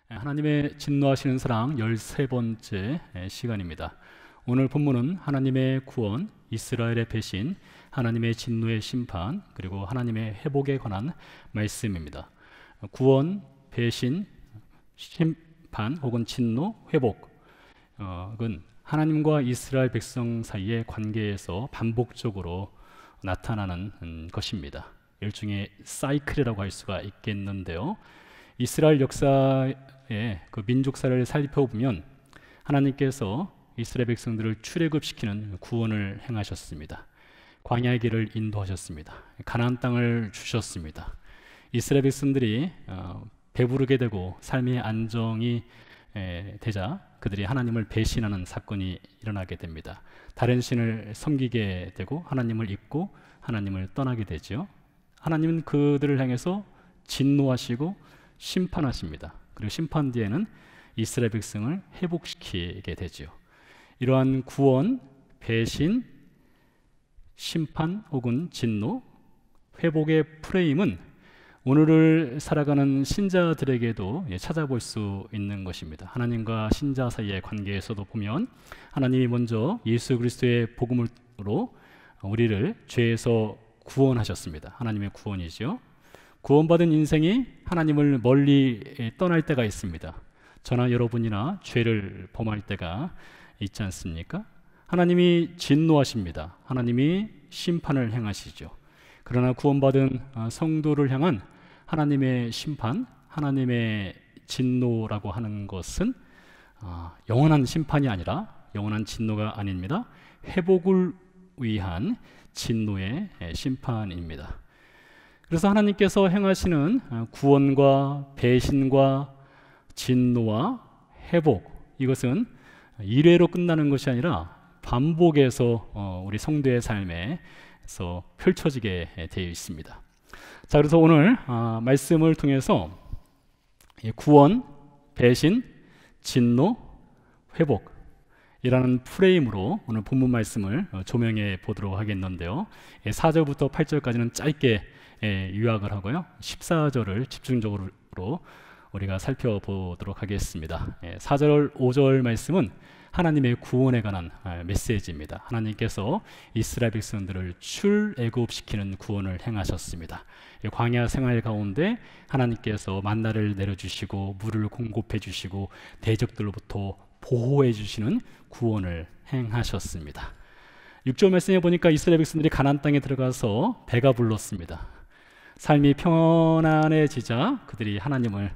하나님의 진노하시는 사랑 13번째 시간입니다. 오늘 본문은 하나님의 구원, 이스라엘의 배신, 하나님의 진노의 심판, 그리고 하나님의 회복에 관한 말씀입니다. 구원, 배신, 심판 혹은 진노, 회복은 하나님과 이스라엘 백성 사이의 관계에서 반복적으로 나타나는 것입니다. 일종의 사이클이라고 할 수가 있겠는데요. 이스라엘 역사의 그 민족사를 살펴보면 하나님께서 이스라엘 백성들을 출애굽시키는 구원을 행하셨습니다. 광야의 길을 인도하셨습니다. 가나안 땅을 주셨습니다. 이스라엘 백성들이 배부르게 되고 삶의 안정이 되자 그들이 하나님을 배신하는 사건이 일어나게 됩니다. 다른 신을 섬기게 되고 하나님을 잊고 하나님을 떠나게 되죠. 하나님은 그들을 향해서 진노하시고 심판하십니다. 그리고 심판 뒤에는 이스라엘 백성을 회복시키게 되죠. 이러한 구원, 배신, 심판 혹은 진노, 회복의 프레임은 오늘을 살아가는 신자들에게도 찾아볼 수 있는 것입니다. 하나님과 신자 사이의 관계에서도 보면 하나님이 먼저 예수 그리스도의 복음으로 우리를 죄에서 구원하셨습니다. 하나님의 구원이죠. 구원받은 인생이 하나님을 멀리 떠날 때가 있습니다. 저나 여러분이나 죄를 범할 때가 있지 않습니까? 하나님이 진노하십니다. 하나님이 심판을 행하시죠. 그러나 구원받은 성도를 향한 하나님의 심판, 하나님의 진노라고 하는 것은 영원한 심판이 아니라 영원한 진노가 아닙니다. 회복을 위한 진노의 심판입니다. 그래서 하나님께서 행하시는 구원과 배신과 진노와 회복, 이것은 일회로 끝나는 것이 아니라 반복해서 우리 성도의 삶에서 펼쳐지게 되어 있습니다. 자, 그래서 오늘 말씀을 통해서 구원, 배신, 진노, 회복 이라는 프레임으로 오늘 본문 말씀을 조명해 보도록 하겠는데요. 4절부터 8절까지는 짧게 요약을 하고요. 14절을 집중적으로 우리가 살펴보도록 하겠습니다. 4절, 5절 말씀은 하나님의 구원에 관한 메시지입니다. 하나님께서 이스라엘 백성들을 출애굽시키는 구원을 행하셨습니다. 광야 생활 가운데 하나님께서 만나를 내려주시고 물을 공급해 주시고 대적들로부터 보호해 주시는 구원을 행하셨습니다. 6절 말씀에 보니까 이스라엘 백성들이 가나안 땅에 들어가서 배가 불렀습니다. 삶이 평안해지자 그들이 하나님을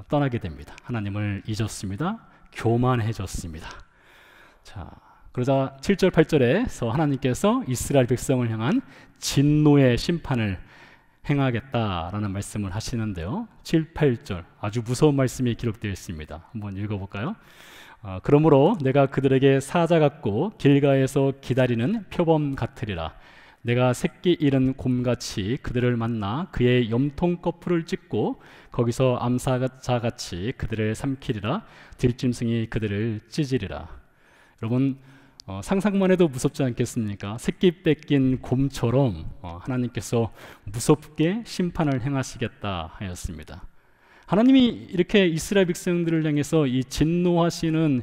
떠나게 됩니다. 하나님을 잊었습니다. 교만해졌습니다. 자, 그러자 7절 8절에서 하나님께서 이스라엘 백성을 향한 진노의 심판을 행하겠다라는 말씀을 하시는데요. 7, 8절 아주 무서운 말씀이 기록되어 있습니다. 한번 읽어볼까요? 그러므로 내가 그들에게 사자 같고 길가에서 기다리는 표범 같으리라. 내가 새끼 잃은 곰같이 그들을 만나 그의 염통 거풀을 찢고 거기서 암사자같이 그들을 삼키리라. 들짐승이 그들을 찢으리라. 여러분 상상만 해도 무섭지 않겠습니까? 새끼 뺏긴 곰처럼 하나님께서 무섭게 심판을 행하시겠다 하였습니다. 하나님이 이렇게 이스라엘 백성들을 향해서 이 진노하시는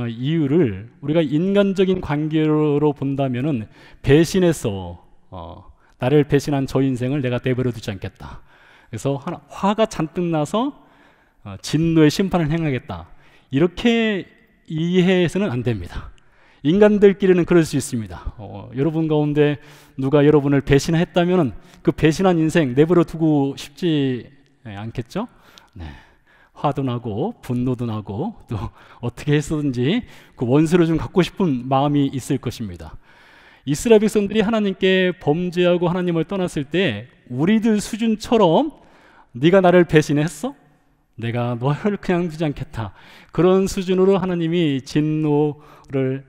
이유를 우리가 인간적인 관계로 본다면은 배신해서 나를 배신한 저 인생을 내가 내버려 두지 않겠다. 그래서 화가 잔뜩 나서 진노의 심판을 행하겠다. 이렇게 이해해서는 안 됩니다. 인간들끼리는 그럴 수 있습니다. 여러분 가운데 누가 여러분을 배신했다면은 그 배신한 인생 내버려 두고 싶지 않겠죠? 네. 화도 나고 분노도 나고 또 어떻게 했었든지 그 원수를 좀 갖고 싶은 마음이 있을 것입니다. 이스라엘 백성들이 하나님께 범죄하고 하나님을 떠났을 때 우리들 수준처럼 네가 나를 배신했어? 내가 너를 그냥 두지 않겠다. 그런 수준으로 하나님이 진노를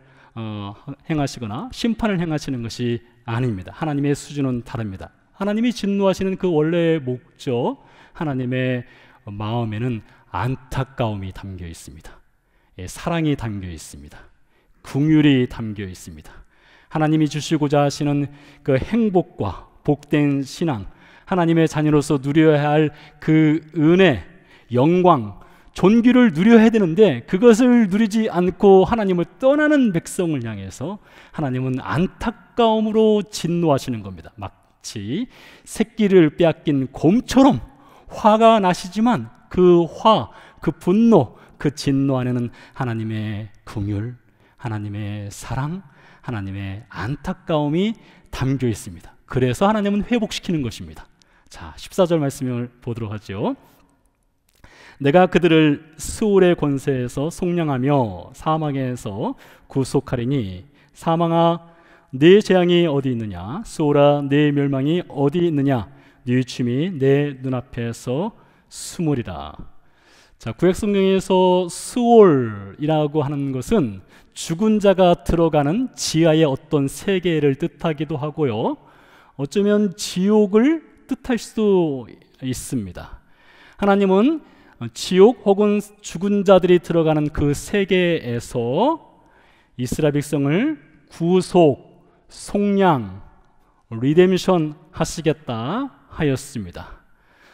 행하시거나 심판을 행하시는 것이 아닙니다. 하나님의 수준은 다릅니다. 하나님이 진노하시는 그 원래의 목적, 하나님의 마음에는 안타까움이 담겨 있습니다. 사랑이 담겨 있습니다. 긍휼이 담겨 있습니다. 하나님이 주시고자 하시는 그 행복과 복된 신앙, 하나님의 자녀로서 누려야 할 그 은혜, 영광, 존귀를 누려야 되는데 그것을 누리지 않고 하나님을 떠나는 백성을 향해서 하나님은 안타까움으로 진노하시는 겁니다. 마치 새끼를 빼앗긴 곰처럼 화가 나시지만 그 화, 그 분노, 그 진노 안에는 하나님의 긍휼, 하나님의 사랑, 하나님의 안타까움이 담겨 있습니다. 그래서 하나님은 회복시키는 것입니다. 자, 14절 말씀을 보도록 하죠. 내가 그들을 스올의 권세에서 속량하며 사망에서 구속하리니 사망아 네 재앙이 어디 있느냐, 스올아 네 멸망이 어디 있느냐, 네 춤이 내 눈앞에서 숨으리라. 자, 구약 성경에서 스올이라고 하는 것은 죽은 자가 들어가는 지하의 어떤 세계를 뜻하기도 하고요, 어쩌면 지옥을 뜻할 수도 있습니다. 하나님은 지옥 혹은 죽은 자들이 들어가는 그 세계에서 이스라엘 백성을 구속, 속량, 리뎀션 하시겠다 하였습니다.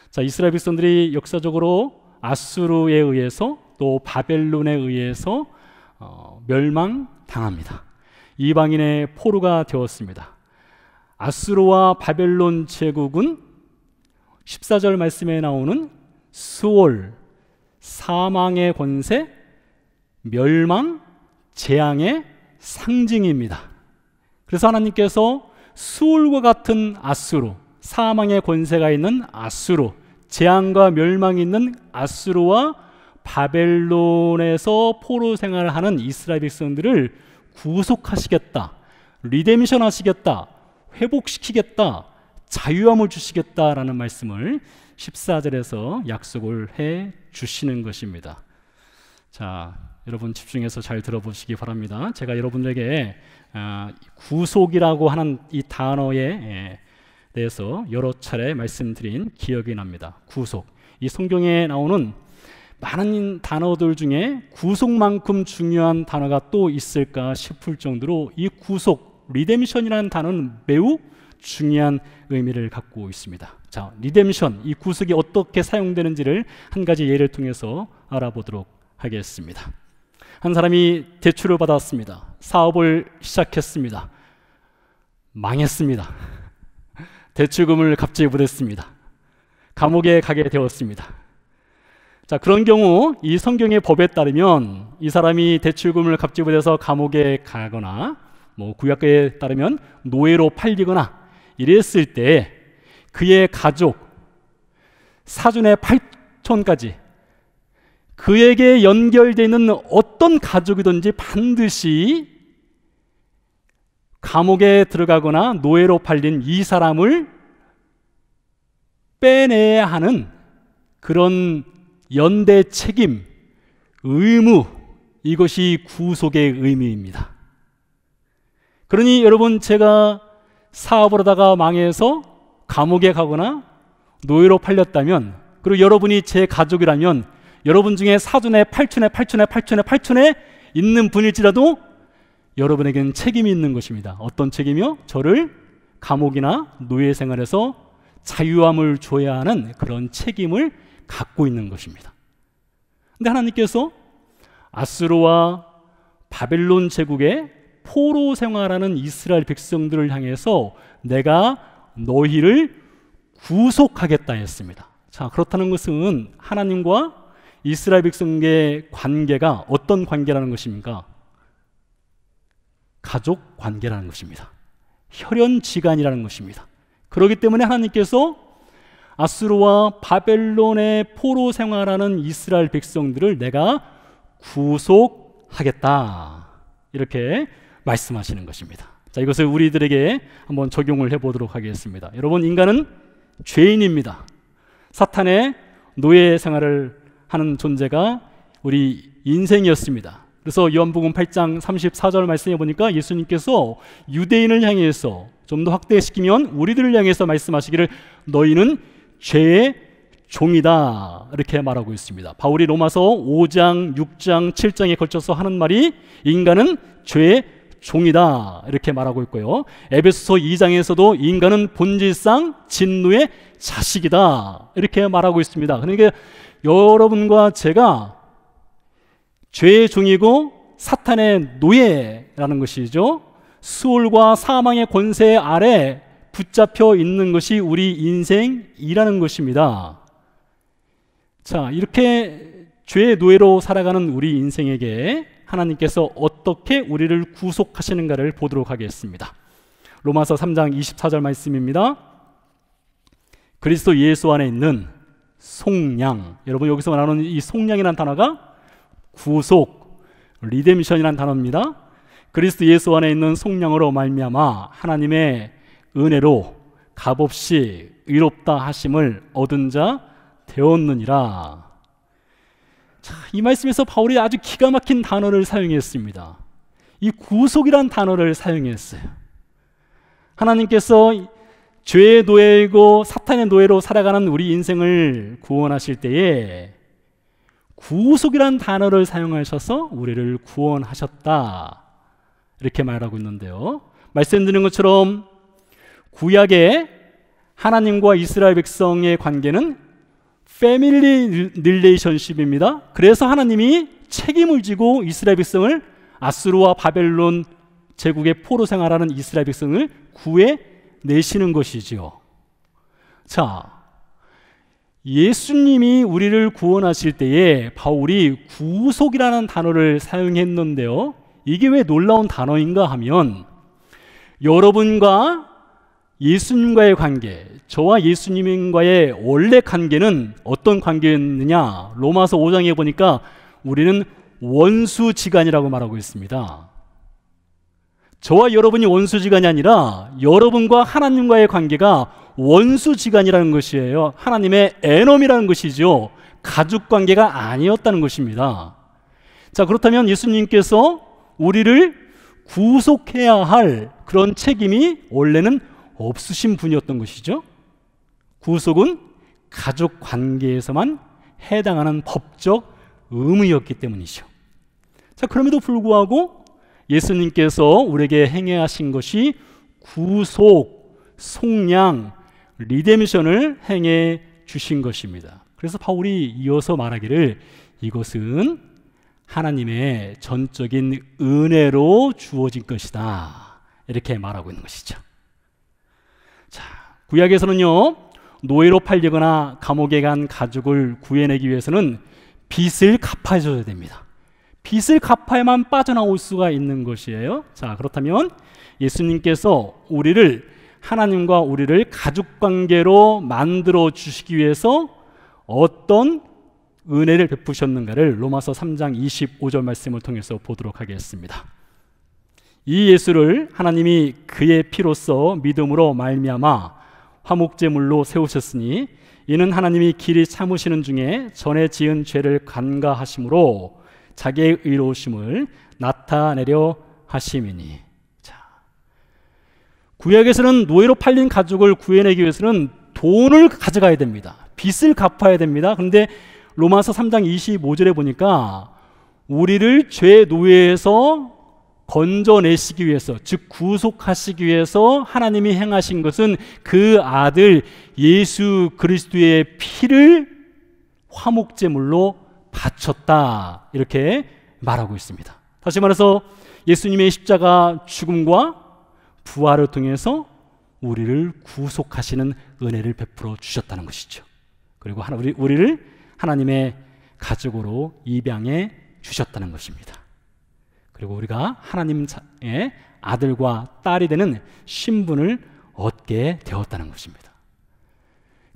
자, 이스라엘 백성들이 역사적으로 아수르에 의해서 또 바벨론에 의해서 멸망당합니다. 이방인의 포로가 되었습니다. 아수르와 바벨론 제국은 14절 말씀에 나오는 스올, 사망의 권세, 멸망, 재앙의 상징입니다. 그래서 하나님께서 스올과 같은 아수르, 사망의 권세가 있는 아수르, 재앙과 멸망이 있는 아수르와 바벨론에서 포로 생활을 하는 이스라엘 백성들을 구속하시겠다, 리뎀션 하시겠다, 회복시키겠다, 자유함을 주시겠다라는 말씀을 14절에서 약속을 해 주시는 것입니다. 자, 여러분 집중해서 잘 들어보시기 바랍니다. 제가 여러분들에게 구속이라고 하는 이 단어에 대해서 여러 차례 말씀드린 기억이 납니다. 구속. 이 성경에 나오는 많은 단어들 중에 구속만큼 중요한 단어가 또 있을까 싶을 정도로 이 구속, 리뎀션이라는 단어는 매우 중요한 의미를 갖고 있습니다. 자, 리뎀션, 이 구속이 어떻게 사용되는지를 한 가지 예를 통해서 알아보도록 하겠습니다. 한 사람이 대출을 받았습니다. 사업을 시작했습니다. 망했습니다. 대출금을 갚지 못했습니다. 감옥에 가게 되었습니다. 자, 그런 경우 이 성경의 법에 따르면 이 사람이 대출금을 갚지 못해서 감옥에 가거나 구약에 따르면 노예로 팔리거나 이랬을 때 그의 가족, 사촌의 8촌까지 그에게 연결되어 있는 어떤 가족이든지 반드시 감옥에 들어가거나 노예로 팔린 이 사람을 빼내야 하는 그런 연대 책임, 의무, 이것이 구속의 의미입니다. 그러니 여러분, 제가 사업을 하다가 망해서 감옥에 가거나 노예로 팔렸다면, 그리고 여러분이 제 가족이라면 여러분 중에 사촌에 8촌에 있는 분일지라도 여러분에게는 책임이 있는 것입니다. 어떤 책임이요? 저를 감옥이나 노예 생활에서 자유함을 줘야 하는 그런 책임을 갖고 있는 것입니다. 근데 하나님께서 아수르와 바벨론 제국의 포로 생활하는 이스라엘 백성들을 향해서 내가 너희를 구속하겠다 했습니다. 자, 그렇다는 것은 하나님과 이스라엘 백성의 관계가 어떤 관계라는 것입니까? 가족 관계라는 것입니다. 혈연지간이라는 것입니다. 그렇기 때문에 하나님께서 아수르와 바벨론의 포로 생활하는 이스라엘 백성들을 내가 구속하겠다, 이렇게 말씀하시는 것입니다. 자, 이것을 우리들에게 한번 적용을 해보도록 하겠습니다. 여러분, 인간은 죄인입니다. 사탄의 노예 생활을 하는 존재가 우리 인생이었습니다. 그래서 요한복음 8장 34절 말씀해 보니까 예수님께서 유대인을 향해서 좀 더 확대시키면 우리들을 향해서 말씀하시기를 너희는 죄의 종이다, 이렇게 말하고 있습니다. 바울이 로마서 5장, 6장, 7장에 걸쳐서 하는 말이 인간은 죄의 종이다, 이렇게 말하고 있고요. 에베소서 2장에서도 인간은 본질상 진노의 자식이다 이렇게 말하고 있습니다. 그러니까 여러분과 제가 죄의 종이고 사탄의 노예라는 것이죠. 수월과 사망의 권세 아래 붙잡혀 있는 것이 우리 인생이라는 것입니다. 자, 이렇게 죄의 노예로 살아가는 우리 인생에게 하나님께서 어떻게 우리를 구속하시는가를 보도록 하겠습니다. 로마서 3장 24절 말씀입니다. 그리스도 예수 안에 있는 속량, 여러분 여기서 말하는 이 속량이라는 단어가 구속, 리뎀션이라는 단어입니다. 그리스도 예수 안에 있는 속량으로 말미암아 하나님의 은혜로 값없이 의롭다 하심을 얻은 자 되었느니라. 자, 이 말씀에서 바울이 아주 기가 막힌 단어를 사용했습니다. 이 구속이란 단어를 사용했어요. 하나님께서 죄의 노예이고 사탄의 노예로 살아가는 우리 인생을 구원하실 때에 구속이란 단어를 사용하셔서 우리를 구원하셨다 이렇게 말하고 있는데요, 말씀드린 것처럼 구약의 하나님과 이스라엘 백성의 관계는 패밀리 릴레이션십입니다. 그래서 하나님이 책임을 지고 이스라엘 백성을 아수르와 바벨론 제국의 포로 생활하는 이스라엘 백성을 구해내시는 것이지요. 자, 예수님이 우리를 구원하실 때에 바울이 구속이라는 단어를 사용했는데요, 이게 왜 놀라운 단어인가 하면 여러분과 예수님과의 관계, 저와 예수님과의 원래 관계는 어떤 관계였느냐, 로마서 5장에 보니까 우리는 원수지간이라고 말하고 있습니다. 저와 여러분이 원수지간이 아니라 여러분과 하나님과의 관계가 원수지간이라는 것이에요. 하나님의 에너미라는 것이죠. 가족관계가 아니었다는 것입니다. 자, 그렇다면 예수님께서 우리를 구속해야 할 그런 책임이 원래는 없으신 분이었던 것이죠. 구속은 가족 관계에서만 해당하는 법적 의무였기 때문이죠. 자, 그럼에도 불구하고 예수님께서 우리에게 행하신 것이 구속, 속량, 리뎀션을 행해 주신 것입니다. 그래서 바울이 이어서 말하기를 이것은 하나님의 전적인 은혜로 주어진 것이다 이렇게 말하고 있는 것이죠. 자, 구약에서는요, 노예로 팔리거나 감옥에 간 가족을 구해내기 위해서는 빚을 갚아줘야 됩니다. 빚을 갚아야만 빠져나올 수가 있는 것이에요. 자, 그렇다면 예수님께서 우리를, 하나님과 우리를 가족관계로 만들어 주시기 위해서 어떤 은혜를 베푸셨는가를 로마서 3장 25절 말씀을 통해서 보도록 하겠습니다. 이 예수를 하나님이 그의 피로써 믿음으로 말미암아 화목제물로 세우셨으니 이는 하나님이 길이 참으시는 중에 전에 지은 죄를 간과하심으로 자기의 의로우심을 나타내려 하심이니. 자, 구약에서는 노예로 팔린 가족을 구해내기 위해서는 돈을 가져가야 됩니다. 빚을 갚아야 됩니다. 그런데 로마서 3장 25절에 보니까 우리를 죄의 노예에서 건져내시기 위해서, 즉 구속하시기 위해서 하나님이 행하신 것은 그 아들 예수 그리스도의 피를 화목제물로 바쳤다 이렇게 말하고 있습니다. 다시 말해서 예수님의 십자가 죽음과 부활을 통해서 우리를 구속하시는 은혜를 베풀어 주셨다는 것이죠. 그리고 우리를 하나님의 가족으로 입양해 주셨다는 것입니다. 그리고 우리가 하나님의 아들과 딸이 되는 신분을 얻게 되었다는 것입니다.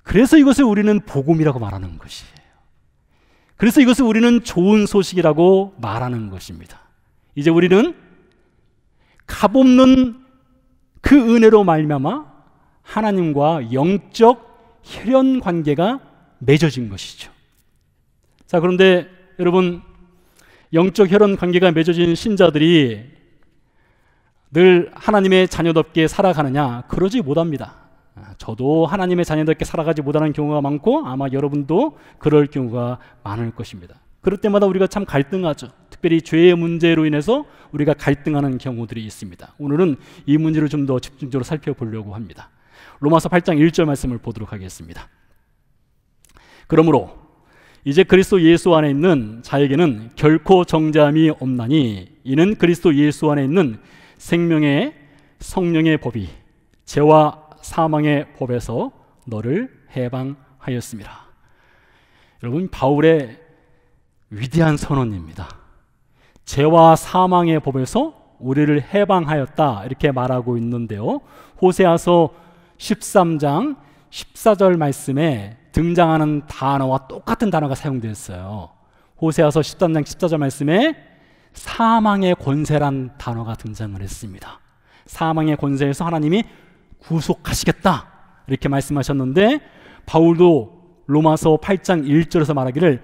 그래서 이것을 우리는 복음이라고 말하는 것이에요. 그래서 이것을 우리는 좋은 소식이라고 말하는 것입니다. 이제 우리는 값없는 그 은혜로 말미암아 하나님과 영적 혈연 관계가 맺어진 것이죠. 자, 그런데 여러분, 영적 혈연 관계가 맺어진 신자들이 늘 하나님의 자녀답게 살아가느냐? 그러지 못합니다. 저도 하나님의 자녀답게 살아가지 못하는 경우가 많고 아마 여러분도 그럴 경우가 많을 것입니다. 그럴 때마다 우리가 참 갈등하죠. 특별히 죄의 문제로 인해서 우리가 갈등하는 경우들이 있습니다. 오늘은 이 문제를 좀 더 집중적으로 살펴보려고 합니다. 로마서 8장 1절 말씀을 보도록 하겠습니다. 그러므로 이제 그리스도 예수 안에 있는 자에게는 결코 정죄함이 없나니 이는 그리스도 예수 안에 있는 생명의 성령의 법이 죄와 사망의 법에서 너를 해방하였습니다. 여러분, 바울의 위대한 선언입니다. 죄와 사망의 법에서 우리를 해방하였다, 이렇게 말하고 있는데요, 호세아서 13장 14절 말씀에 등장하는 단어와 똑같은 단어가 사용되었어요. 호세아서 13장 14절 말씀에 사망의 권세란 단어가 등장을 했습니다. 사망의 권세에서 하나님이 구속하시겠다, 이렇게 말씀하셨는데, 바울도 로마서 8장 1절에서 말하기를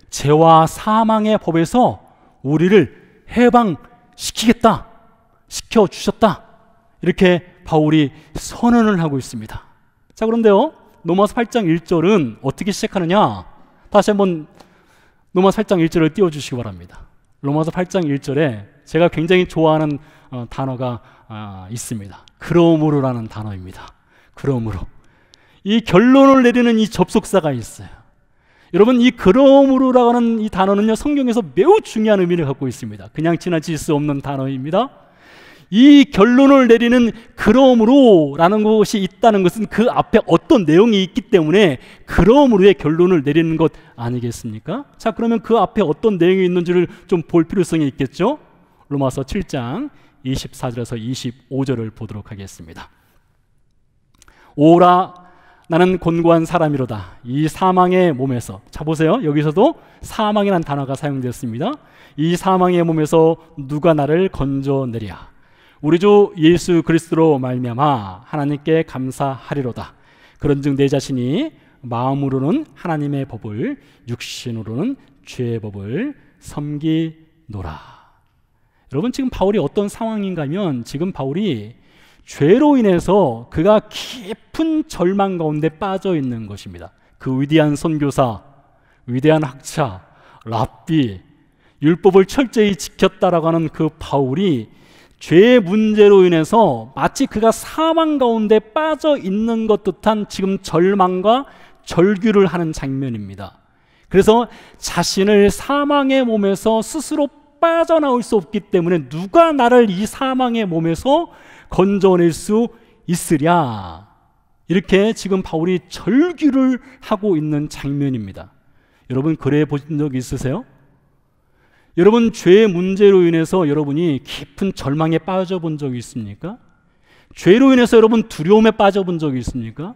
죄와 사망의 법에서 우리를 해방시키겠다, 시켜주셨다, 이렇게 바울이 선언을 하고 있습니다. 자, 그런데요, 로마서 8장 1절은 어떻게 시작하느냐? 다시 한번 로마서 8장 1절을 띄워주시기 바랍니다. 로마서 8장 1절에 제가 굉장히 좋아하는 단어가 있습니다. 그러므로라는 단어입니다. 그러므로. 이 결론을 내리는 이 접속사가 있어요. 여러분, 이 그러므로라고 하는 이 단어는요, 성경에서 매우 중요한 의미를 갖고 있습니다. 그냥 지나칠 수 없는 단어입니다. 이 결론을 내리는 그러므로라는 것이 있다는 것은 그 앞에 어떤 내용이 있기 때문에 그러므로의 결론을 내리는 것 아니겠습니까? 자, 그러면 그 앞에 어떤 내용이 있는지를 좀 볼 필요성이 있겠죠? 로마서 7장 24절에서 25절을 보도록 하겠습니다. 오라, 나는 곤고한 사람이로다. 이 사망의 몸에서, 자 보세요, 여기서도 사망이라는 단어가 사용되었습니다. 이 사망의 몸에서 누가 나를 건져내랴. 우리 주 예수 그리스도로 말미암아 하나님께 감사하리로다. 그런즉 내 자신이 마음으로는 하나님의 법을, 육신으로는 죄의 법을 섬기노라. 여러분, 지금 바울이 어떤 상황인가 하면, 지금 바울이 죄로 인해서 그가 깊은 절망 가운데 빠져 있는 것입니다. 그 위대한 선교사, 위대한 학자, 랍비, 율법을 철저히 지켰다라고 하는 그 바울이 죄의 문제로 인해서 마치 그가 사망 가운데 빠져 있는 것 듯한 지금 절망과 절규를 하는 장면입니다. 그래서 자신을 사망의 몸에서 스스로 빠져나올 수 없기 때문에 누가 나를 이 사망의 몸에서 건져낼 수 있으랴, 이렇게 지금 바울이 절규를 하고 있는 장면입니다. 여러분, 그래 보신 적 있으세요? 여러분, 죄의 문제로 인해서 여러분이 깊은 절망에 빠져본 적이 있습니까? 죄로 인해서 여러분 두려움에 빠져본 적이 있습니까?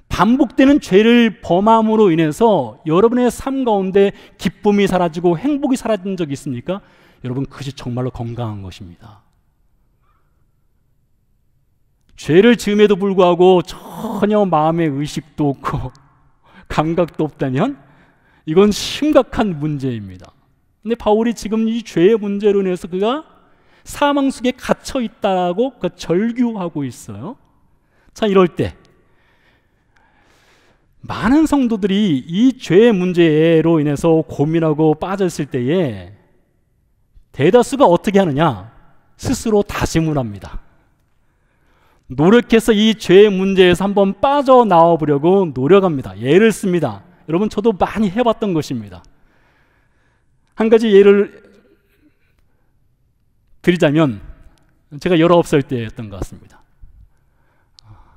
반복되는 죄를 범함으로 인해서 여러분의 삶 가운데 기쁨이 사라지고 행복이 사라진 적이 있습니까? 여러분, 그것이 정말로 건강한 것입니다. 죄를 지음에도 불구하고 전혀 마음의 의식도 없고 감각도 없다면 이건 심각한 문제입니다. 근데 바울이 지금 이 죄의 문제로 인해서 그가 사망 속에 갇혀 있다고 절규하고 있어요. 자, 이럴 때 많은 성도들이 이 죄의 문제로 인해서 고민하고 빠졌을 때에 대다수가 어떻게 하느냐? 스스로 다짐을 합니다. 노력해서 이 죄의 문제에서 한번 빠져나와 보려고 노력합니다. 예를 씁니다. 여러분, 저도 많이 해봤던 것입니다. 한 가지 예를 드리자면, 제가 19살 때였던 것 같습니다.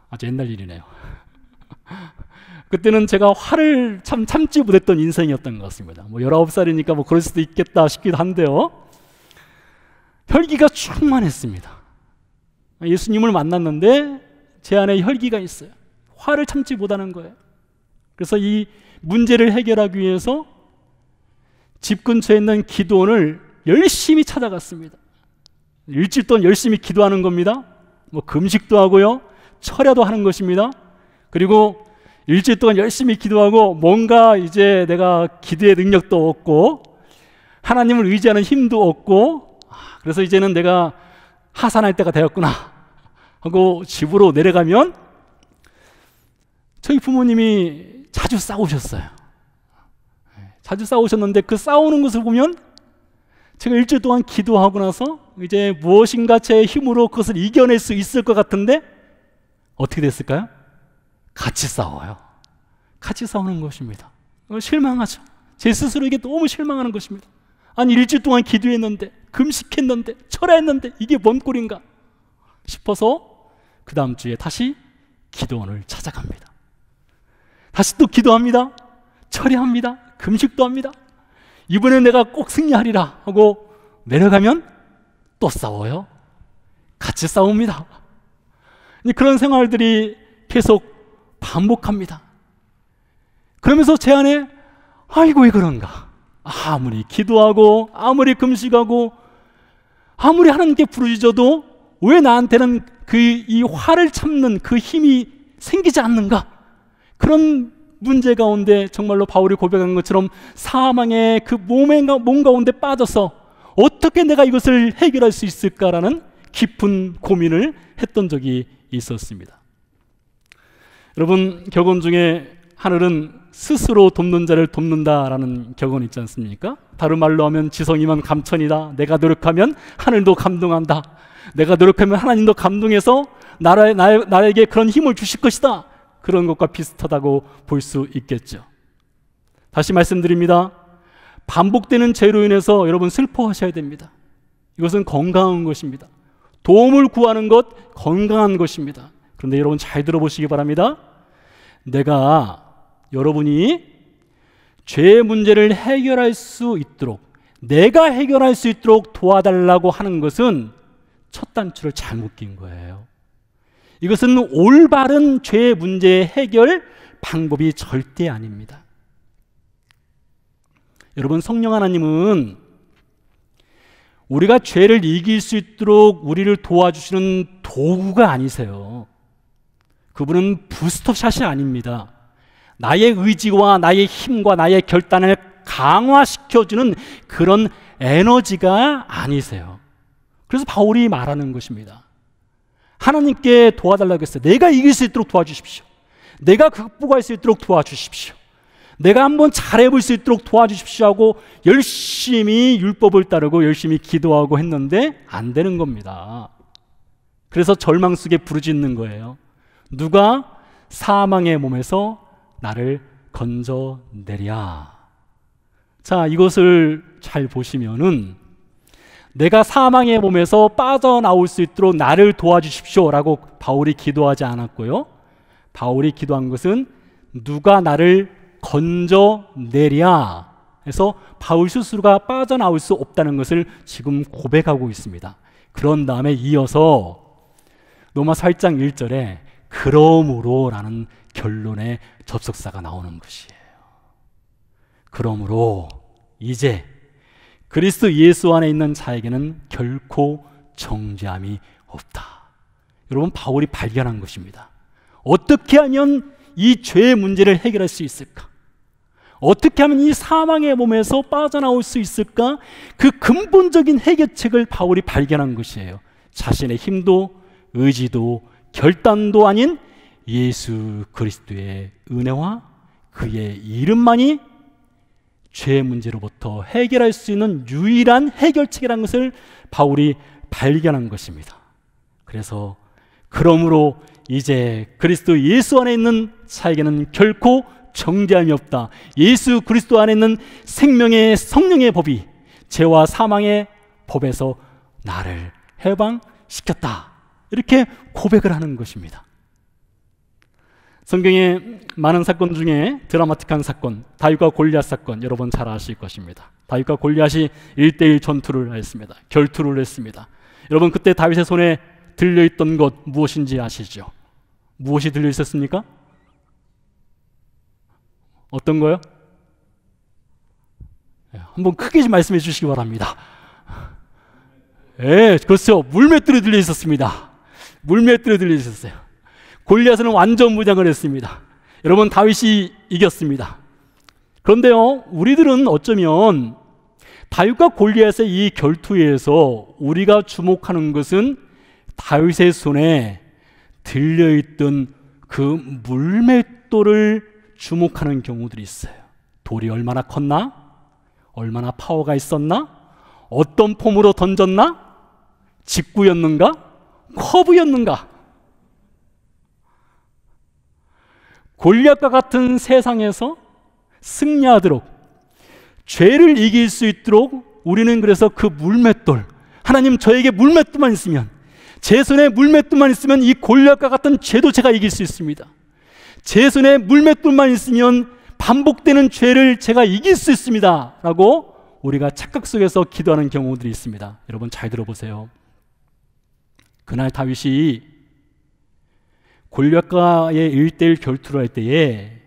아주 옛날 일이네요. 그때는 제가 화를 참지 못했던 인생이었던 것 같습니다. 19살이니까 그럴 수도 있겠다 싶기도 한데요, 혈기가 충만했습니다. 예수님을 만났는데 제 안에 혈기가 있어요. 화를 참지 못하는 거예요. 그래서 이 문제를 해결하기 위해서 집 근처에 있는 기도원을 열심히 찾아갔습니다. 일주일 동안 열심히 기도하는 겁니다. 금식도 하고요, 철야도 하는 것입니다. 그리고 일주일 동안 열심히 기도하고 뭔가 이제 내가 기도의 능력도 얻고 하나님을 의지하는 힘도 얻고, 그래서 이제는 내가 하산할 때가 되었구나 하고 집으로 내려가면 저희 부모님이 자주 싸우셨어요. 자주 싸우셨는데 그 싸우는 것을 보면 제가 일주일 동안 기도하고 나서 이제 무엇인가 제 힘으로 그것을 이겨낼 수 있을 것 같은데 어떻게 됐을까요? 같이 싸워요. 같이 싸우는 것입니다. 실망하죠. 제 스스로에게 너무 실망하는 것입니다. 아니, 일주일 동안 기도했는데, 금식했는데, 철야했는데 이게 뭔 꼴인가 싶어서 그 다음 주에 다시 기도원을 찾아갑니다. 다시 또 기도합니다. 철야합니다. 금식도 합니다. 이번엔 내가 꼭 승리하리라 하고 내려가면 또 싸워요. 같이 싸웁니다. 그런 생활들이 계속 반복합니다. 그러면서 제 안에 아이고 왜 그런가, 아무리 기도하고 아무리 금식하고 아무리 하나님께 부르짖어도 왜 나한테는 이 화를 참는 그 힘이 생기지 않는가. 그런 문제 가운데 정말로 바울이 고백한 것처럼 사망의 그 몸 가운데 빠져서 어떻게 내가 이것을 해결할 수 있을까라는 깊은 고민을 했던 적이 있었습니다. 여러분, 격언 중에 하늘은 스스로 돕는 자를 돕는다라는 격언이 있지 않습니까? 다른 말로 하면 지성이면 감천이다. 내가 노력하면 하늘도 감동한다. 내가 노력하면 하나님도 감동해서 나에게 그런 힘을 주실 것이다. 그런 것과 비슷하다고 볼 수 있겠죠. 다시 말씀드립니다. 반복되는 죄로 인해서 여러분 슬퍼하셔야 됩니다. 이것은 건강한 것입니다. 도움을 구하는 것 건강한 것입니다. 그런데 여러분 잘 들어보시기 바랍니다. 여러분이 죄의 문제를 해결할 수 있도록, 내가 해결할 수 있도록 도와달라고 하는 것은 첫 단추를 잘못 낀 거예요. 이것은 올바른 죄의 문제의 해결 방법이 절대 아닙니다. 여러분, 성령 하나님은 우리가 죄를 이길 수 있도록 우리를 도와주시는 도구가 아니세요. 그분은 부스터샷이 아닙니다. 나의 의지와 나의 힘과 나의 결단을 강화시켜주는 그런 에너지가 아니세요. 그래서 바울이 말하는 것입니다. 하나님께 도와달라고 했어요. 내가 이길 수 있도록 도와주십시오. 내가 극복할 수 있도록 도와주십시오. 내가 한번 잘해볼 수 있도록 도와주십시오 하고 열심히 율법을 따르고 열심히 기도하고 했는데 안 되는 겁니다. 그래서 절망 속에 부르짖는 거예요. 누가 사망의 몸에서 나를 건져내랴. 자, 이것을 잘 보시면은 내가 사망의 몸에서 빠져나올 수 있도록 나를 도와주십시오 라고 바울이 기도하지 않았고요. 바울이 기도한 것은 누가 나를 건져내랴 해서 바울 스스로가 빠져나올 수 없다는 것을 지금 고백하고 있습니다. 그런 다음에 이어서 로마서 8장 1절에 그러므로 라는 결론의 접속사가 나오는 것이에요. 그러므로 이제 그리스도 예수 안에 있는 자에게는 결코 정죄함이 없다. 여러분, 바울이 발견한 것입니다. 어떻게 하면 이 죄의 문제를 해결할 수 있을까? 어떻게 하면 이 사망의 몸에서 빠져나올 수 있을까? 그 근본적인 해결책을 바울이 발견한 것이에요. 자신의 힘도 의지도 결단도 아닌 예수 그리스도의 은혜와 그의 이름만이 죄의 문제로부터 해결할 수 있는 유일한 해결책이라는 것을 바울이 발견한 것입니다. 그래서 그러므로 이제 그리스도 예수 안에 있는 자에게는 결코 정죄함이 없다. 예수 그리스도 안에 있는 생명의 성령의 법이 죄와 사망의 법에서 나를 해방시켰다. 이렇게 고백을 하는 것입니다. 성경의 많은 사건 중에 드라마틱한 사건, 다윗과 골리앗 사건, 여러분 잘 아실 것입니다. 다윗과 골리앗이 1대1 전투를 했습니다. 결투를 했습니다. 여러분, 그때 다윗의 손에 들려있던 것 무엇인지 아시죠? 무엇이 들려있었습니까? 어떤 거요? 한번 크게 좀 말씀해 주시기 바랍니다. 그렇죠. 물맷돌이 들려있었습니다. 물맷돌이 들려있었어요. 골리앗은 완전 무장을 했습니다. 여러분, 다윗이 이겼습니다. 그런데요, 우리들은 어쩌면 다윗과 골리앗의 이 결투에서 우리가 주목하는 것은 다윗의 손에 들려있던 그 물맷돌을 주목하는 경우들이 있어요. 돌이 얼마나 컸나? 얼마나 파워가 있었나? 어떤 폼으로 던졌나? 직구였는가? 커브였는가? 골리앗과 같은 세상에서 승리하도록, 죄를 이길 수 있도록 우리는 그래서 그 물맷돌, 하나님 저에게 물맷돌만 있으면, 제 손에 물맷돌만 있으면 이 골리앗과 같은 죄도 제가 이길 수 있습니다. 제 손에 물맷돌만 있으면 반복되는 죄를 제가 이길 수 있습니다 라고 우리가 착각 속에서 기도하는 경우들이 있습니다. 여러분 잘 들어보세요. 그날 다윗이 골리앗과의 1대1 결투를 할 때에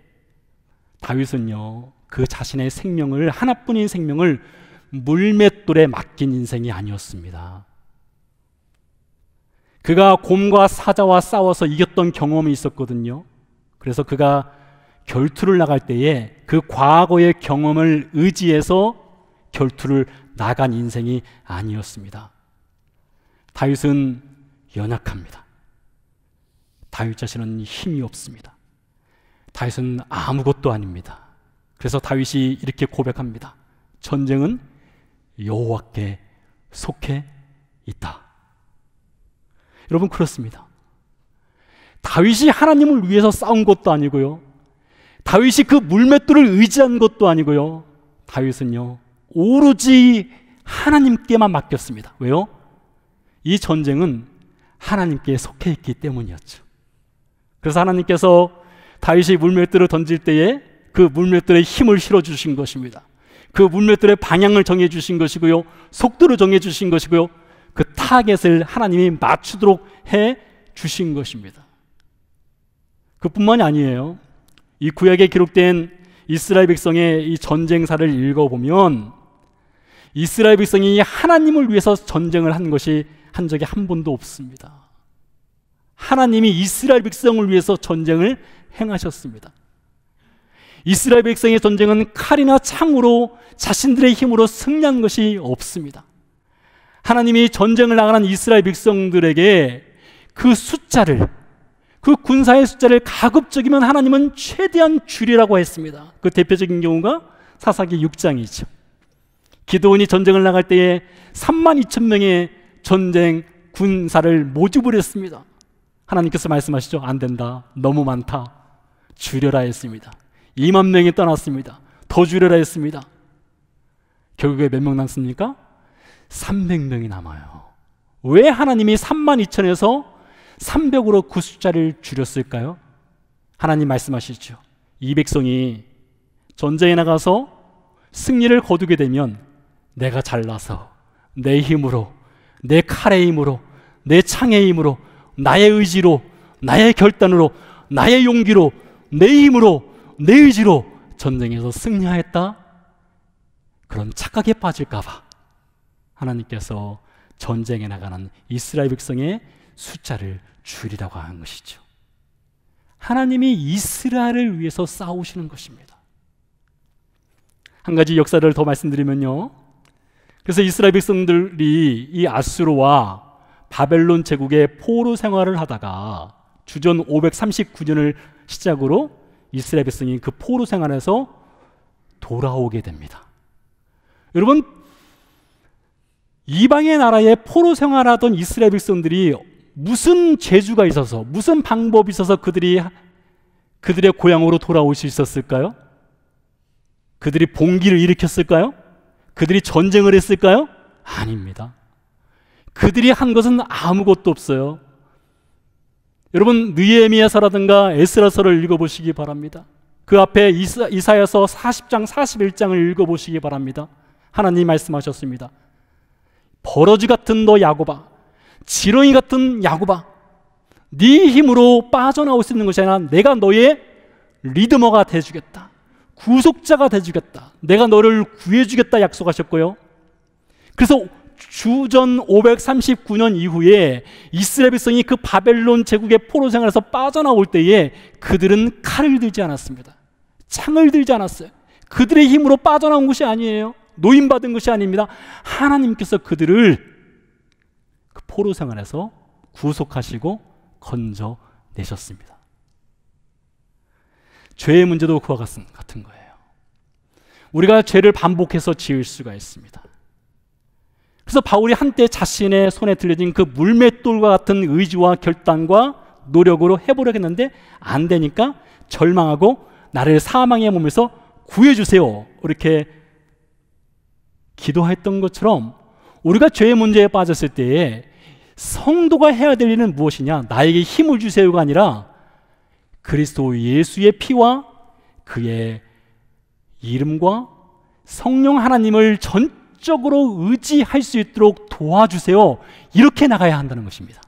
다윗은요, 그 자신의 생명을, 하나뿐인 생명을 물맷돌에 맡긴 인생이 아니었습니다. 그가 곰과 사자와 싸워서 이겼던 경험이 있었거든요. 그래서 그가 결투를 나갈 때에 그 과거의 경험을 의지해서 결투를 나간 인생이 아니었습니다. 다윗은 연약합니다. 다윗 자신은 힘이 없습니다. 다윗은 아무것도 아닙니다. 그래서 다윗이 이렇게 고백합니다. 전쟁은 여호와께 속해 있다. 여러분 그렇습니다. 다윗이 하나님을 위해서 싸운 것도 아니고요, 다윗이 그 물맷돌을 의지한 것도 아니고요, 다윗은요 오로지 하나님께만 맡겼습니다. 왜요? 이 전쟁은 하나님께 속해 있기 때문이었죠. 그래서 하나님께서 다윗이 물맷돌을 던질 때에 그 물맷돌에 힘을 실어주신 것입니다. 그 물맷돌의 방향을 정해주신 것이고요, 속도를 정해주신 것이고요, 그 타겟을 하나님이 맞추도록 해주신 것입니다. 그뿐만이 아니에요. 이 구약에 기록된 이스라엘 백성의 이 전쟁사를 읽어보면 이스라엘 백성이 하나님을 위해서 전쟁을 한 적이 한 번도 없습니다. 하나님이 이스라엘 백성을 위해서 전쟁을 행하셨습니다. 이스라엘 백성의 전쟁은 칼이나 창으로 자신들의 힘으로 승리한 것이 없습니다. 하나님이 전쟁을 나가는 이스라엘 백성들에게 그 숫자를, 그 군사의 숫자를 가급적이면 하나님은 최대한 줄이라고 했습니다. 그 대표적인 경우가 사사기 6장이죠. 기드온이 전쟁을 나갈 때에 32,000명의 전쟁 군사를 모집을 했습니다. 하나님께서 말씀하시죠. 안 된다. 너무 많다. 줄여라 했습니다. 2만 명이 떠났습니다. 더 줄여라 했습니다. 결국에 몇 명 남습니까? 300명이 남아요. 왜 하나님이 32,000에서 300으로 그 숫자를 줄였을까요? 하나님 말씀하시죠. 이 백성이 전쟁에 나가서 승리를 거두게 되면 내가 잘나서 내 힘으로, 내 칼의 힘으로, 내 창의 힘으로, 나의 의지로, 나의 결단으로, 나의 용기로, 내 힘으로, 내 의지로 전쟁에서 승리하였다, 그런 착각에 빠질까봐 하나님께서 전쟁에 나가는 이스라엘 백성의 숫자를 줄이라고 하는 것이죠. 하나님이 이스라엘을 위해서 싸우시는 것입니다. 한 가지 역사를 더 말씀드리면요, 그래서 이스라엘 백성들이 이 아수르와 바벨론 제국의 포로 생활을 하다가 주전 539년을 시작으로 이스라엘 백성이 그 포로 생활에서 돌아오게 됩니다. 여러분, 이방의 나라에 포로 생활하던 이스라엘 백성들이 무슨 재주가 있어서, 무슨 방법이 있어서 그들의 고향으로 돌아올 수 있었을까요? 그들이 봉기를 일으켰을까요? 그들이 전쟁을 했을까요? 아닙니다. 그들이 한 것은 아무것도 없어요. 여러분, 느헤미야서라든가 에스라서를 읽어보시기 바랍니다. 그 앞에 이사야서 40장, 41장을 읽어보시기 바랍니다. 하나님 말씀하셨습니다. 버러지 같은 너 야곱아, 지렁이 같은 야곱아, 네 힘으로 빠져나올 수 있는 것이 아니라 내가 너의 리드머가 돼주겠다, 구속자가 돼주겠다, 내가 너를 구해주겠다 약속하셨고요. 그래서 주전 539년 이후에 이스라엘 백성이 그 바벨론 제국의 포로 생활에서 빠져나올 때에 그들은 칼을 들지 않았습니다. 창을 들지 않았어요. 그들의 힘으로 빠져나온 것이 아니에요. 노임받은 것이 아닙니다. 하나님께서 그들을 그 포로 생활에서 구속하시고 건져내셨습니다. 죄의 문제도 그와 같은 거예요. 우리가 죄를 반복해서 지을 수가 있습니다. 그래서 바울이 한때 자신의 손에 들려진 그 물맷돌과 같은 의지와 결단과 노력으로 해보려고 했는데 안 되니까 절망하고 나를 사망의 몸에서 구해주세요. 이렇게 기도했던 것처럼 우리가 죄의 문제에 빠졌을 때에 성도가 해야 될 일은 무엇이냐? 나에게 힘을 주세요가 아니라 그리스도 예수의 피와 그의 이름과 성령 하나님을 전적으로 의지할 수 있도록 도와주세요. 이렇게 나가야 한다는 것입니다.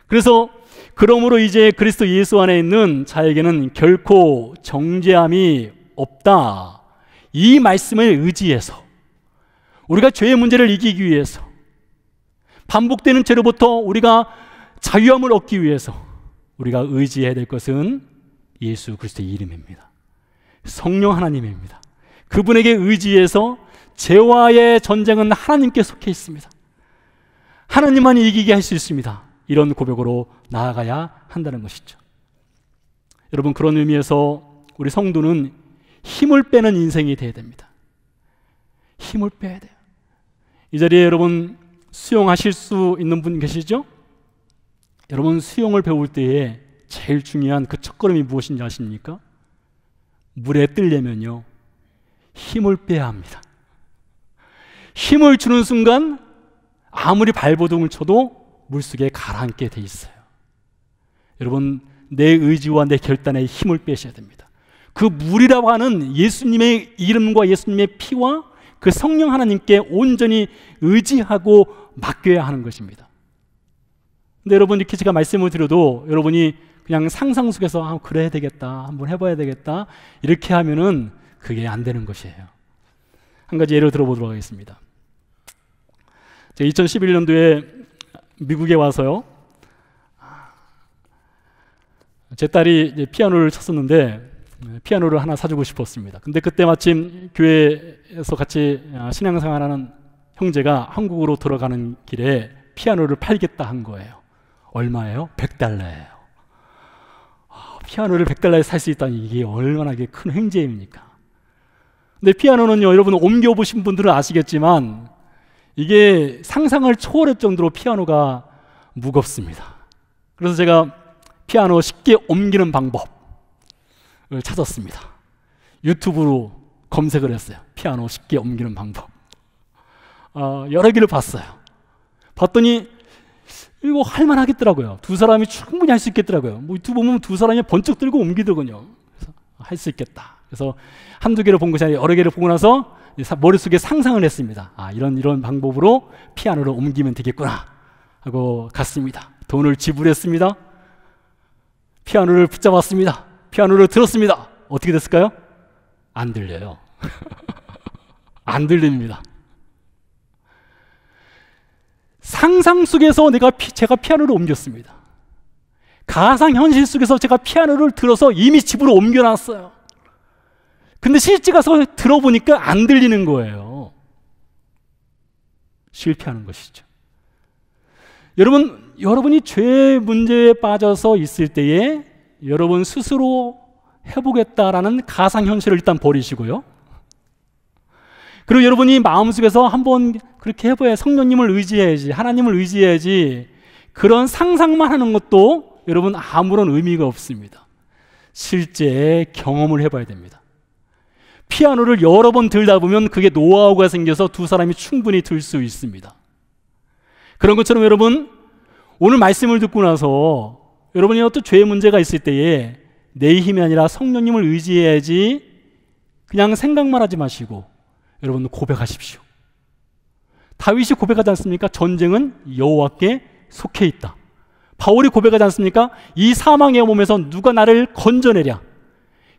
그래서 그러므로 이제 그리스도 예수 안에 있는 자에게는 결코 정죄함이 없다. 이 말씀을 의지해서 우리가 죄의 문제를 이기기 위해서, 반복되는 죄로부터 우리가 자유함을 얻기 위해서 우리가 의지해야 될 것은 예수 그리스도의 이름입니다. 성령 하나님입니다. 그분에게 의지해서 죄와의 전쟁은 하나님께 속해 있습니다. 하나님만 이기게 할 수 있습니다. 이런 고백으로 나아가야 한다는 것이죠. 여러분, 그런 의미에서 우리 성도는 힘을 빼는 인생이 되어야 됩니다. 힘을 빼야 돼요. 이 자리에 여러분 수영하실 수 있는 분 계시죠? 여러분, 수영을 배울 때에 제일 중요한 그 첫걸음이 무엇인지 아십니까? 물에 뜨려면요, 힘을 빼야 합니다. 힘을 주는 순간 아무리 발버둥을 쳐도 물속에 가라앉게 돼 있어요. 여러분, 내 의지와 내 결단에 힘을 빼셔야 됩니다. 그 물이라고 하는 예수님의 이름과 예수님의 피와 그 성령 하나님께 온전히 의지하고 맡겨야 하는 것입니다. 근데 여러분, 이렇게 제가 말씀을 드려도 여러분이 그냥 상상 속에서 그래야 되겠다, 한번 해봐야 되겠다, 이렇게 하면은 그게 안 되는 것이에요. 한 가지 예를 들어보도록 하겠습니다. 제가 2011년도에 미국에 와서요, 제 딸이 이제 피아노를 쳤었는데 피아노를 하나 사주고 싶었습니다. 근데 그때 마침 교회에서 같이 신앙생활하는 형제가 한국으로 들어가는 길에 피아노를 팔겠다 한 거예요. 얼마예요? $100예요. 피아노를 $100에 살 수 있다니 이게 얼마나 큰 횡재입니까? 근데 피아노는요, 여러분 옮겨보신 분들은 아시겠지만 이게 상상을 초월할 정도로 피아노가 무겁습니다. 그래서 제가 피아노 쉽게 옮기는 방법을 찾았습니다. 유튜브로 검색을 했어요. 피아노 쉽게 옮기는 방법. 여러 개를 봤어요. 봤더니 이거 할만하겠더라고요. 두 사람이 충분히 할 수 있겠더라고요. 뭐 유튜브 보면 두 사람이 번쩍 들고 옮기더군요. 할 수 있겠다. 그래서 한두 개를 본 것이 아니라 여러 개를 보고 나서 머릿속에 상상을 했습니다. 이런 방법으로 피아노를 옮기면 되겠구나 하고 갔습니다. 돈을 지불했습니다. 피아노를 붙잡았습니다. 피아노를 들었습니다. 어떻게 됐을까요? 안 들려요. 안 들립니다. 상상 속에서 제가 피아노를 옮겼습니다. 가상현실 속에서 제가 피아노를 들어서 이미 집으로 옮겨놨어요. 근데 실제 가서 들어보니까 안 들리는 거예요. 실패하는 것이죠. 여러분이 죄 문제에 빠져서 있을 때에 여러분 스스로 해보겠다라는 가상현실을 일단 버리시고요. 그리고 여러분이 마음속에서 한번 그렇게 해봐야 성령님을 의지해야지, 하나님을 의지해야지, 그런 상상만 하는 것도 여러분 아무런 의미가 없습니다. 실제 경험을 해봐야 됩니다. 피아노를 여러 번 들다 보면 그게 노하우가 생겨서 두 사람이 충분히 들 수 있습니다. 그런 것처럼 여러분, 오늘 말씀을 듣고 나서 여러분이 어떤 죄의 문제가 있을 때에 내 힘이 아니라 성령님을 의지해야지, 그냥 생각만 하지 마시고 여러분 고백하십시오. 다윗이 고백하지 않습니까? 전쟁은 여호와께 속해 있다. 바울이 고백하지 않습니까? 이 사망의 몸에서 누가 나를 건져내랴.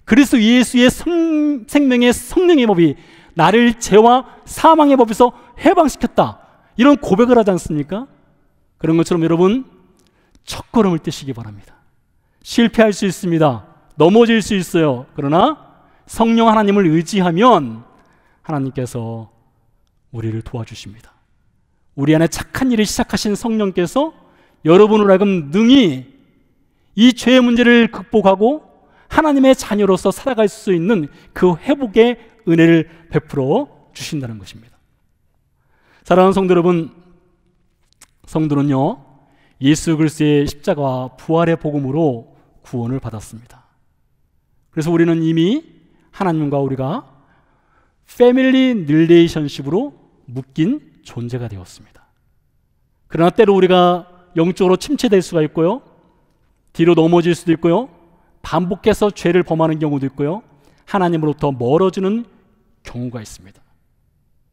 그리스도 예수의 생명의 성령의 법이 나를 죄와 사망의 법에서 해방시켰다. 이런 고백을 하지 않습니까? 그런 것처럼 여러분 첫걸음을 떼시기 바랍니다. 실패할 수 있습니다. 넘어질 수 있어요. 그러나 성령 하나님을 의지하면 하나님께서 우리를 도와주십니다. 우리 안에 착한 일을 시작하신 성령께서 여러분으로 하여금 능히 이 죄의 문제를 극복하고 하나님의 자녀로서 살아갈 수 있는 그 회복의 은혜를 베풀어 주신다는 것입니다. 사랑하는 성도 여러분, 성도는요, 예수 그리스도의 십자가와 부활의 복음으로 구원을 받았습니다. 그래서 우리는 이미 하나님과 우리가 패밀리 릴레이션십으로 묶인 존재가 되었습니다. 그러나 때로 우리가 영적으로 침체될 수가 있고요, 뒤로 넘어질 수도 있고요, 반복해서 죄를 범하는 경우도 있고요, 하나님으로부터 멀어지는 경우가 있습니다.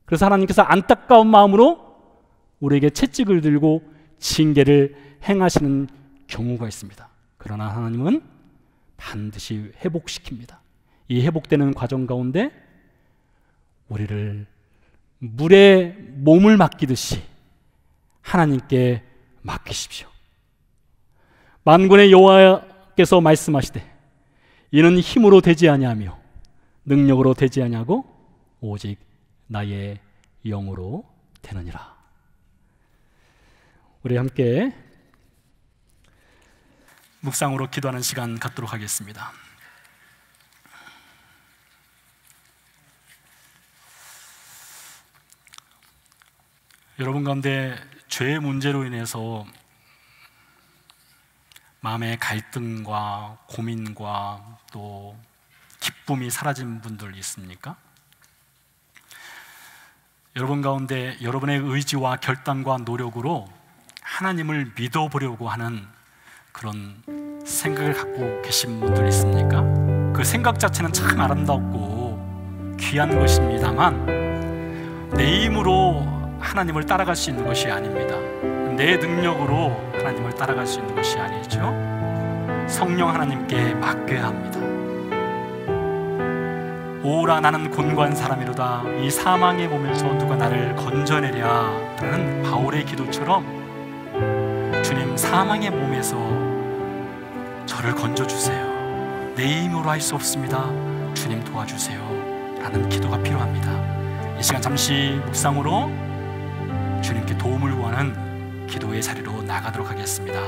그래서 하나님께서 안타까운 마음으로 우리에게 채찍을 들고 징계를 행하시는 경우가 있습니다. 그러나 하나님은 반드시 회복시킵니다. 이 회복되는 과정 가운데 우리를 물에 몸을 맡기듯이 하나님께 맡기십시오. 만군의 여호와께서 말씀하시되 이는 힘으로 되지 아니하며 능력으로 되지 아니하고 오직 나의 영으로 되느니라. 우리 함께 묵상으로 기도하는 시간 갖도록 하겠습니다. 여러분 가운데 죄의 문제로 인해서 마음의 갈등과 고민과 또 기쁨이 사라진 분들 있습니까? 여러분 가운데 여러분의 의지와 결단과 노력으로 하나님을 믿어보려고 하는 그런 생각을 갖고 계신 분들 있습니까? 그 생각 자체는 참 아름답고 귀한 것입니다만 내 힘으로 하나님을 따라갈 수 있는 것이 아닙니다. 내 능력으로 하나님을 따라갈 수 있는 것이 아니죠. 성령 하나님께 맡겨야 합니다. 오라 나는 곤고한 사람이로다 이 사망의 몸에서 누가 나를 건져내랴 라는 바울의 기도처럼 주님 사망의 몸에서 저를 건져주세요. 내 힘으로 할 수 없습니다. 주님 도와주세요 라는 기도가 필요합니다. 이 시간 잠시 묵상으로 주님께 도움을 구하는 기도의 자리로 나가도록 하겠습니다.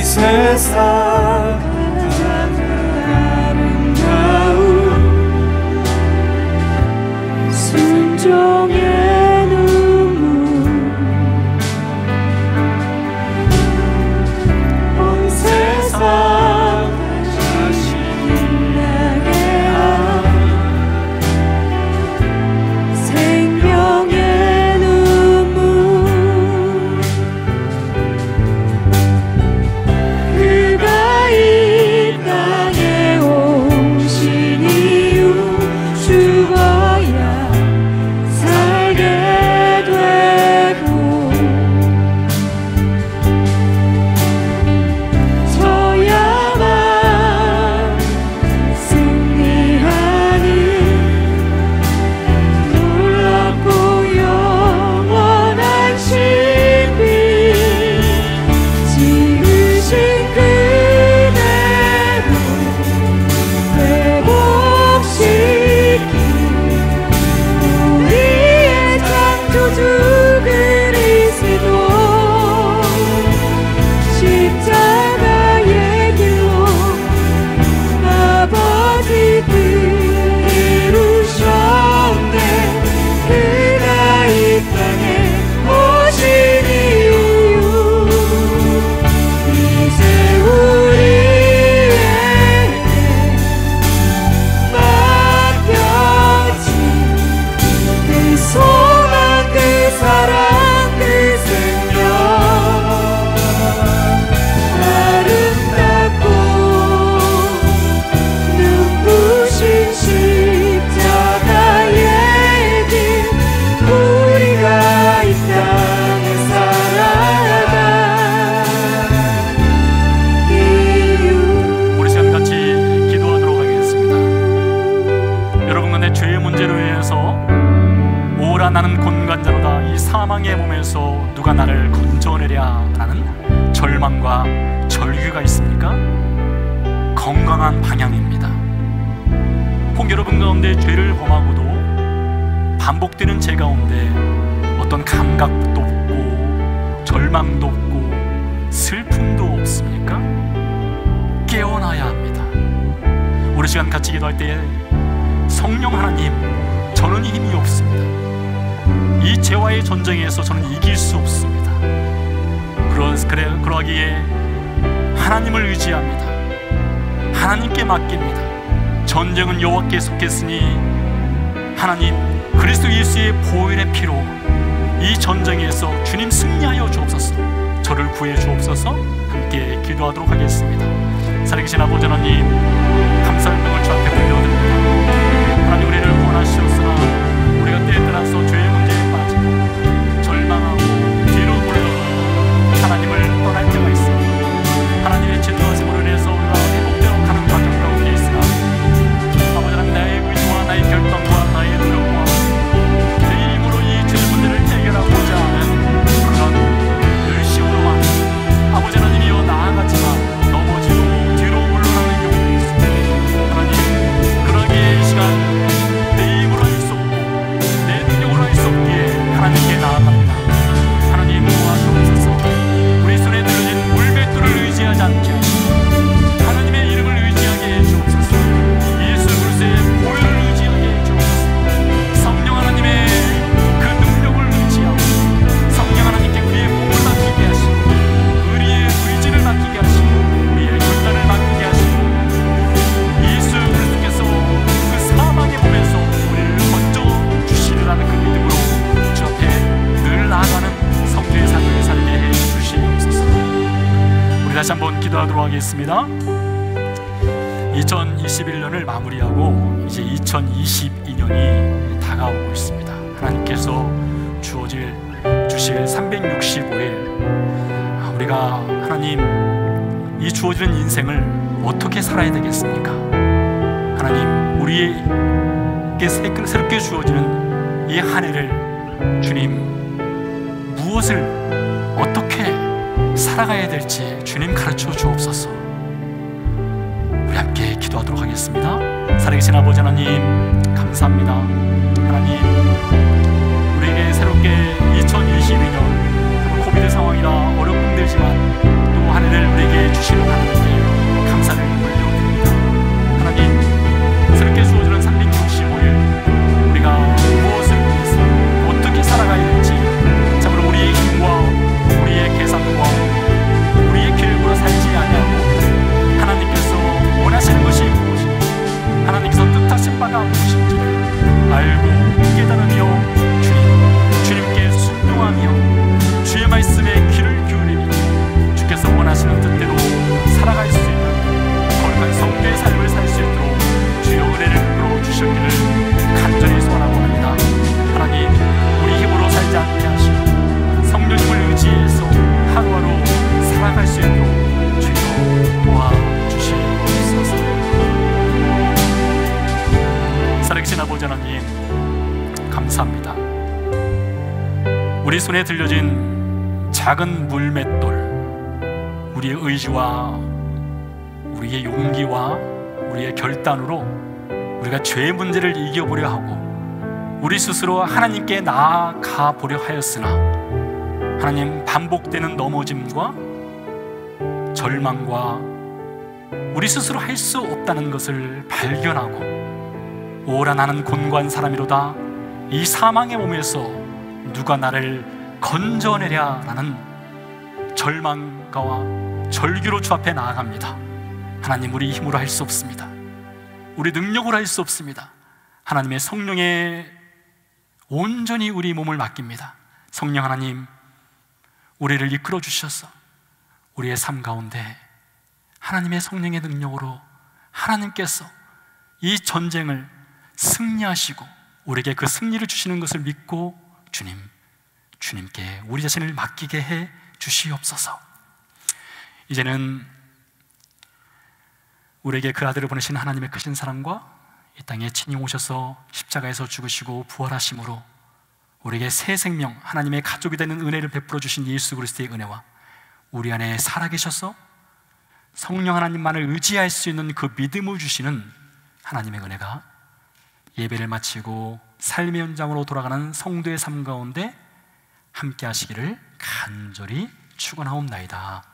세상 가장 아름다운 순종의 눈물 온 세상 다시 빛나게 한 생명의 눈물 그가 이 땅에 오신 이유 죽어야 살게 되고 져야만 승리하는 놀랍고 영원한 신비 지으신 그대로 회복시킨 우리의 창조주 그리스도 십자가의 길로 아버지 뜻 이루셨네 그가 이 땅에 오신 이유 이제 우리에게 맡겨진 그 소망 그 사랑 그 생명 아름답고 눈부신 십자가의 길 우리가 이 땅에 살아갈 이유 우리 시간 같이 기도하도록 하겠습니다. 여러분 간의 죄의 문제로 인해서 약한 자로다 이 사망의 몸에서 누가 나를 건져내랴 라는 절망과 절규가 있습니까? 건강한 방향입니다. 혹 여러분 가운데 죄를 범하고도 반복되는 죄 가운데 어떤 감각도 없고 절망도 없고 슬픔도 없습니까? 깨어나야 합니다. 우리 시간 같이 기도할 때 성령 하나님, 저는 힘이 없습니다. 이 죄와의 전쟁에서 저는 이길 수 없습니다. 그러하기에 하나님을 의지합니다. 하나님께 맡깁니다. 전쟁은 여호와께 속했으니 하나님 그리스도 예수의 보혈의 피로 이 전쟁에서 주님 승리하여 주옵소서. 저를 구해 주옵소서. 함께 기도하도록 하겠습니다. 살아계신 아버지 하나님, 감사의 명을 주 앞에 올려드립니다. 하나님, 우리를 구원하시옵으나 우리가 때에 따라서 죄의 문제에 빠지고 절망하고 뒤로 물러나 하나님을 떠날 때가 있습니다. 하나님의 제도하심으로 인해서 우리가 회복대로 가는 과정 가운데 있으나 아버지 하나님, 나의 의지와 나의 결단과 나의 노력과 내 힘으로 이 죄의 문제를 해결하고자 하는 그런 열심으로만 아버지 하나님이여 나아가지만 넘어지고 뒤로 물러나는 경우도 있습니다. 하나님, 그러기에 이 시간 내 힘으로 할 수 없고 내 능력으로 할 수 없기에 하나님께 나아갑니다. 하나님 도와주옵소서. 우리 손에 들어진 물맷돌을 의지하지 않게 하시고 하나님의 이름을 의지하게 해주옵소서. 예수 그리스도의 보혈을 의지하게 해주옵소서. 성령 하나님의 그 능력을 의지하고 성령 하나님께 그의 몸을 맡기게 하시고 우리의 의지를 맡기게 하시고 우리의 결단을 맡기게 하시고 예수 그리스도께서 그 사망의 몸에서 우리를 건져 주시리라는 그 믿음으로 주 앞에 늘 나아가는 성도의 삶을 살게 해 주시옵소서. 우리 다시 한번 기도하도록 하겠습니다. 2021년을 마무리하고 이제 2022년이 다가오고 있습니다. 하나님께서 주실 365일 우리가 하나님 이 주어지는 인생을 어떻게 살아야 되겠습니까? 하나님, 우리에게 새롭게 주어지는 이 한 해를 주님 무엇을 어떻게 살아가야 될지 주님 가르쳐 주옵소서. 우리 함께 기도하도록 하겠습니다. 살아계신 아버지 하나님, 감사합니다. 하나님, 우리에게 새롭게 2022년 코비드 상황이라 어렵고 힘들지만 또 한 해를 우리에게 주시는 하나님께 감사를 올려드립니다. 하나님, 새롭게 주어지는 365일 우리가 무엇을 위해서 어떻게 살아가야 될지 참으로 우리의 힘과 우리의 계산과 우리의 길으로 살지 아니하고 하나님께서 원하시는 것이 무엇인지 하나님께서 뜻하신 바가 무엇인지를 알고 깨달으며 주님께 순종하며 주의 말씀에 귀를 기울이며 주께서 원하시는 뜻대로 살아갈 수 있는 거룩한 성도의 삶을 살 수 있도록 주여 은혜를 베풀어 주셨기를 간절히 소원하고 합니다. 하나님, 우리 힘으로 살지 않게 하시고 성령님을 의지해서 하루하루 살아갈 수 있도록 주여 도와주시옵소서. 살아계신 아버지 하나님, 감사합니다. 우리 손에 들려진 작은 물맷돌, 우리의 의지와 우리의 용기와 우리의 결단으로 우리가 죄의 문제를 이겨보려 하고 우리 스스로 하나님께 나아가 보려 하였으나 하나님, 반복되는 넘어짐과 절망과 우리 스스로 할 수 없다는 것을 발견하고 오라 나는 곤고한 사람이로다 이 사망의 몸에서 누가 나를 건져내랴 라는 절망과 절규로 주 앞에 나아갑니다. 하나님, 우리 힘으로 할 수 없습니다. 우리 능력으로 할 수 없습니다. 하나님의 성령에 온전히 우리 몸을 맡깁니다. 성령 하나님, 우리를 이끌어 주셔서 우리의 삶 가운데 하나님의 성령의 능력으로 하나님께서 이 전쟁을 승리하시고 우리에게 그 승리를 주시는 것을 믿고 주님께 우리 자신을 맡기게 해 주시옵소서. 이제는 우리에게 그 아들을 보내신 하나님의 크신 사랑과 이 땅에 친히 오셔서 십자가에서 죽으시고 부활하심으로 우리에게 새 생명, 하나님의 가족이 되는 은혜를 베풀어 주신 예수 그리스도의 은혜와 우리 안에 살아계셔서 성령 하나님만을 의지할 수 있는 그 믿음을 주시는 하나님의 은혜가 예배를 마치고 삶의 현장으로 돌아가는 성도의 삶 가운데 함께 하시기를 간절히 축원하옵나이다.